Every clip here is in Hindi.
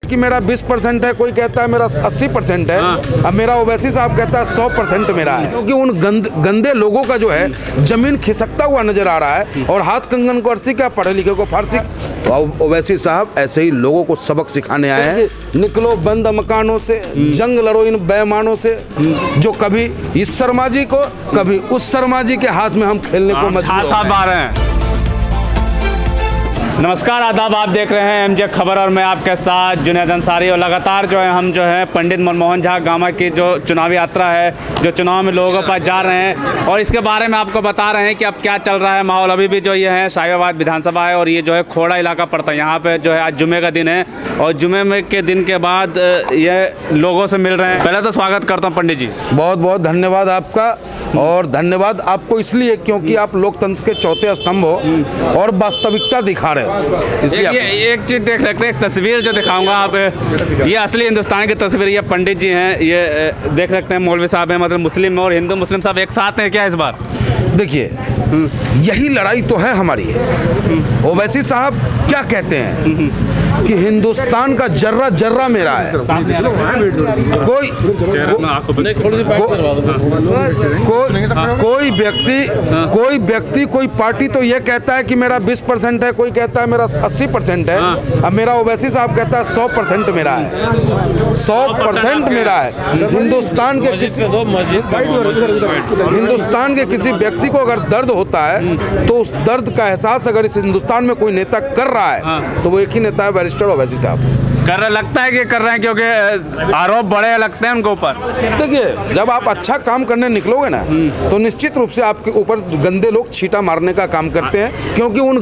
कि मेरा 20% है, कोई कहता है मेरा 80% है। अब मेरा ओवैसी साहब कहता है 100% मेरा है, क्योंकि उन गंदे लोगों का जो है जमीन खिसकता हुआ नजर आ रहा है और हाथ कंगन को अर्सी क्या, पढ़े लिखे को फारसी। तो ओवैसी साहब ऐसे ही लोगों को सबक सिखाने आए हैं। निकलो बंद मकानों से, जंग लड़ो इन बेईमानों से, जो कभी इस शर्मा जी को कभी उस शर्मा जी के हाथ में हम खेलने को मजबूर आ रहे हैं। नमस्कार, आदाब, आप देख रहे हैं एमजे खबर और मैं आपके साथ जुनैद अंसारी। और लगातार जो है हम जो है पंडित मनमोहन झा गामा की जो चुनावी यात्रा है, जो चुनाव में लोगों के पास जा रहे हैं और इसके बारे में आपको बता रहे हैं कि अब क्या चल रहा है माहौल। अभी भी जो ये है शाहीबाबाद विधानसभा है और ये जो है खोड़ा इलाका पड़ता है। यहाँ पे जो है आज जुमे का दिन है और जुमे में के दिन के बाद ये लोगों से मिल रहे हैं। पहले तो स्वागत करता हूँ पंडित जी। बहुत बहुत धन्यवाद आपका, और धन्यवाद आपको इसलिए क्योंकि आप लोकतंत्र के चौथे स्तंभ हो और वास्तविकता दिखा रहे हो। इसलिए एक चीज देख सकते हैं, एक तस्वीर जो दिखाऊंगा आप, ये असली हिंदुस्तान की तस्वीर। ये पंडित जी हैं, ये देख सकते हैं मौलवी साहब हैं, मतलब मुस्लिम और हिंदू मुस्लिम सब एक साथ हैं क्या इस बार? देखिए, यही लड़ाई तो है हमारी। ओवैसी साहब क्या कहते हैं कि हिंदुस्तान का जर्रा जर्रा मेरा है। कोई व्यक्ति कोई पार्टी तो ये कहता है कि मेरा 20% है, कोई कहता है मेरा 80% है। अब मेरा ओवैसी साहब कहता है 100% मेरा है, 100% मेरा है। हिंदुस्तान के किसी व्यक्ति को अगर दर्द होता है तो उस दर्द का एहसास अगर इस हिंदुस्तान में कोई नेता कर रहा है तो वो एक ही नेता है, बैरिस्टर ओवैसी साहब। कर रहे, लगता है कि कर रहे हैं क्योंकि आरोप बड़े लगते हैं उनके ऊपर। देखिए, जब आप अच्छा काम करने निकलोगे ना तो निश्चित रूप से आपके ऊपर गंदे लोग छींटा मारने का काम करते हैं, क्योंकि उन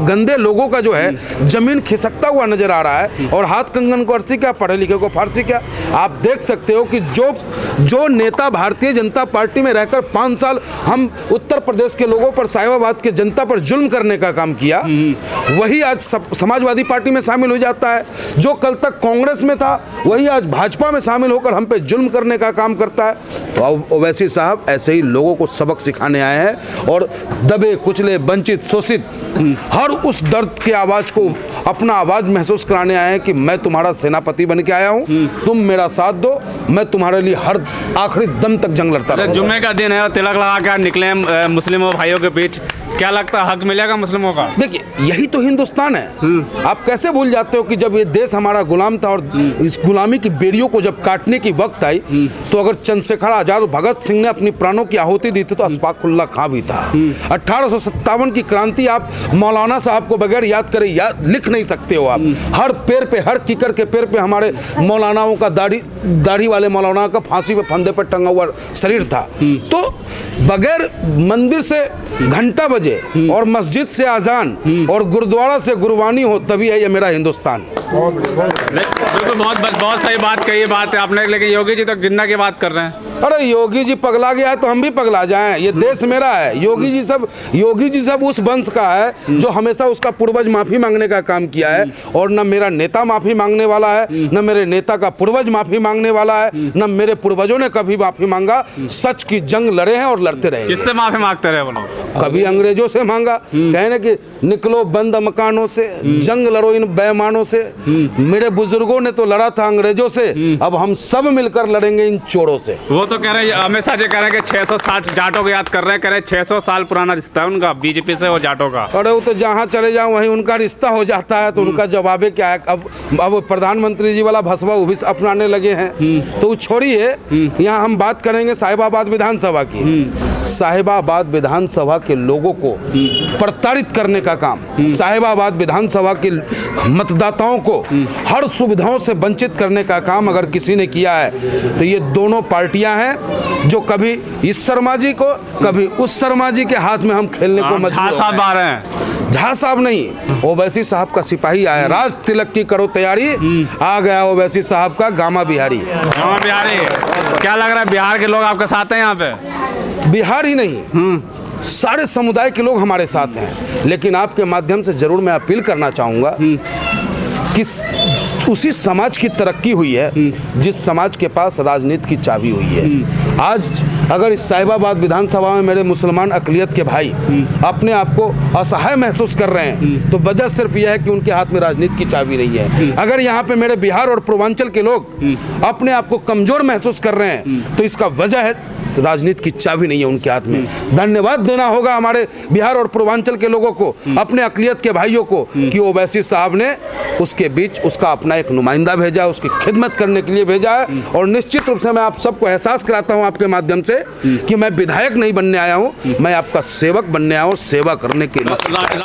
गंदे लोगों का जो है जमीन खिसकता हुआ नजर आ रहा है और हाथ कंगन को अर्सी क्या, पढ़े लिखे को फारसी क्या। आप देख सकते हो कि जो नेता भारतीय जनता पार्टी में रहकर 5 साल हम उत्तर प्रदेश के लोगों पर, शाहीबाबाद के जनता पर जुल्म करने का काम किया, वही आज समाजवादी पार्टी में शामिल हो जाता है। जो कल तक कांग्रेस में था वही आज भाजपा में शामिल होकर हम पे जुल्म करने का काम करता है। तो ओवैसी साहब ऐसे ही लोगों को सबक सिखाने आए हैं और दबे कुचले वंचित शोषित हर उस दर्द के आवाज को अपना आवाज महसूस कराने आए हैं कि मैं तुम्हारा सेनापति बन के आया हूं, तुम मेरा साथ दो, मैं तुम्हारे लिए हर आखिरी दम तक जंग लड़ता रहूंगा। जुम्मे का दिन है और तिलक लगा कर निकले मुस्लिमों भाइयों के बीच, क्या लगता है हक मिलेगा मुस्लिमों का? देखिए, यही तो हिंदुस्तान है। आप कैसे भूल जाते हो कि जब ये देश हमारा गुलाम था और इस गुलामी की बेड़ियों को जब काटने की वक्त आई तो अगर चंद्रशेखर आजाद और भगत सिंह ने अपनी प्राणों की आहुति दी थी तो अशफाकुल्लाह खां भी था। 1857 की क्रांति आप मौलाना साहब को बगैर याद करे लिख नहीं सकते हो। आप हर पैर पे, हर कीकर के पैर पे हमारे मौलानाओं का, दाढ़ी वाले मौलाना का फांसी पे फंदे पर टंगा हुआ शरीर था। तो बगैर मंदिर से घंटा बजे और मस्जिद से अजान और गुरुद्वारा से गुरबानी हो तभी है ये मेरा हिंदुस्तान। बहुत सही बात कही बात है आपने, लेकिन योगी जी तक जिन्ना की बात कर रहे हैं। अरे योगी जी पगला गया है तो हम भी पगला जाएं, ये देश मेरा है। योगी जी सब उस वंश का है जो हमेशा उसका पूर्वज माफी मांगने का काम किया है, और न मेरा नेता माफी मांगने वाला है, न मेरे नेता का पूर्वज माफी मांगने वाला है, न मेरे पूर्वजों ने कभी माफी मांगा। सच की जंग लड़े हैं और लड़ते रहे। किससे माफी मांगते रहे वो लोग? कभी अंग्रेजों से मांगा, कहने कि निकलो बंद मकानों से, जंग लड़ो इन बेईमानों से। मेरे बुजुर्गों ने तो लड़ा था अंग्रेजों से, अब हम सब मिलकर लड़ेंगे इन चोरों से। वो तो कह रहे हैं, हमेशा जो कह रहे हैं कि 660 जाटों को याद कर रहे हैं, कह रहे हैं 600 साल पुराना रिश्ता है उनका बीजेपी से और जाटों का। अरे वो तो जहाँ चले जाओ वहीं उनका रिश्ता हो जाता है, तो उनका जवाब क्या है? अब प्रधानमंत्री जी वाला भसवा वो भी अपनाने लगे हैं, तो वो छोड़िए। यहाँ हम बात करेंगे शाहीबाबाद विधानसभा की। शाहीबाबाद विधानसभा के लोगों को प्रताड़ित करने का काम, शाहीबाबाद विधानसभा के मतदाताओं को हर सुविधाओं से वंचित करने का काम अगर किसी ने किया है तो ये दोनों पार्टियां हैं जो कभी इस शर्मा जी को कभी उस शर्मा जी के हाथ में हम खेलने को मजबूर हैं। झा साहब नहीं, ओवैसी साहब का सिपाही आया। राज तिलक की करो तैयारी, आ गया ओवैसी साहब का गामा बिहारी। गामा बिहारी, क्या लग रहा है बिहार के लोग आपके साथ हैं यहाँ पे? बिहार ही नहीं, सारे समुदाय के लोग हमारे साथ हैं। लेकिन आपके माध्यम से जरूर मैं अपील करना चाहूँगा कि उसी समाज की तरक्की हुई है जिस समाज के पास राजनीति की चाबी हुई है। आज अगर इस साहिबाबाद विधानसभा में मेरे मुसलमान अक़लियत के भाई अपने आप को असहाय महसूस कर रहे हैं तो वजह सिर्फ यह है कि उनके हाथ में राजनीति की चाबी नहीं है। अगर यहाँ पे मेरे बिहार और पूर्वांचल के लोग अपने आप को कमजोर महसूस कर रहे हैं तो इसका वजह है राजनीति की चाबी नहीं है उनके हाथ में। धन्यवाद देना होगा हमारे बिहार और पूर्वांचल के लोगों को, अपने अक़लियत के भाइयों को, कि ओवैसी साहब ने उसके बीच उसका अपना एक नुमाइंदा भेजा, उसकी खिदमत करने के लिए भेजा है। और निश्चित रूप से मैं आप सबको एहसास कराता हूं आपके माध्यम से कि मैं विधायक नहीं बनने आया हूं, मैं आपका सेवक बनने आया हूं, सेवा करने के लिए।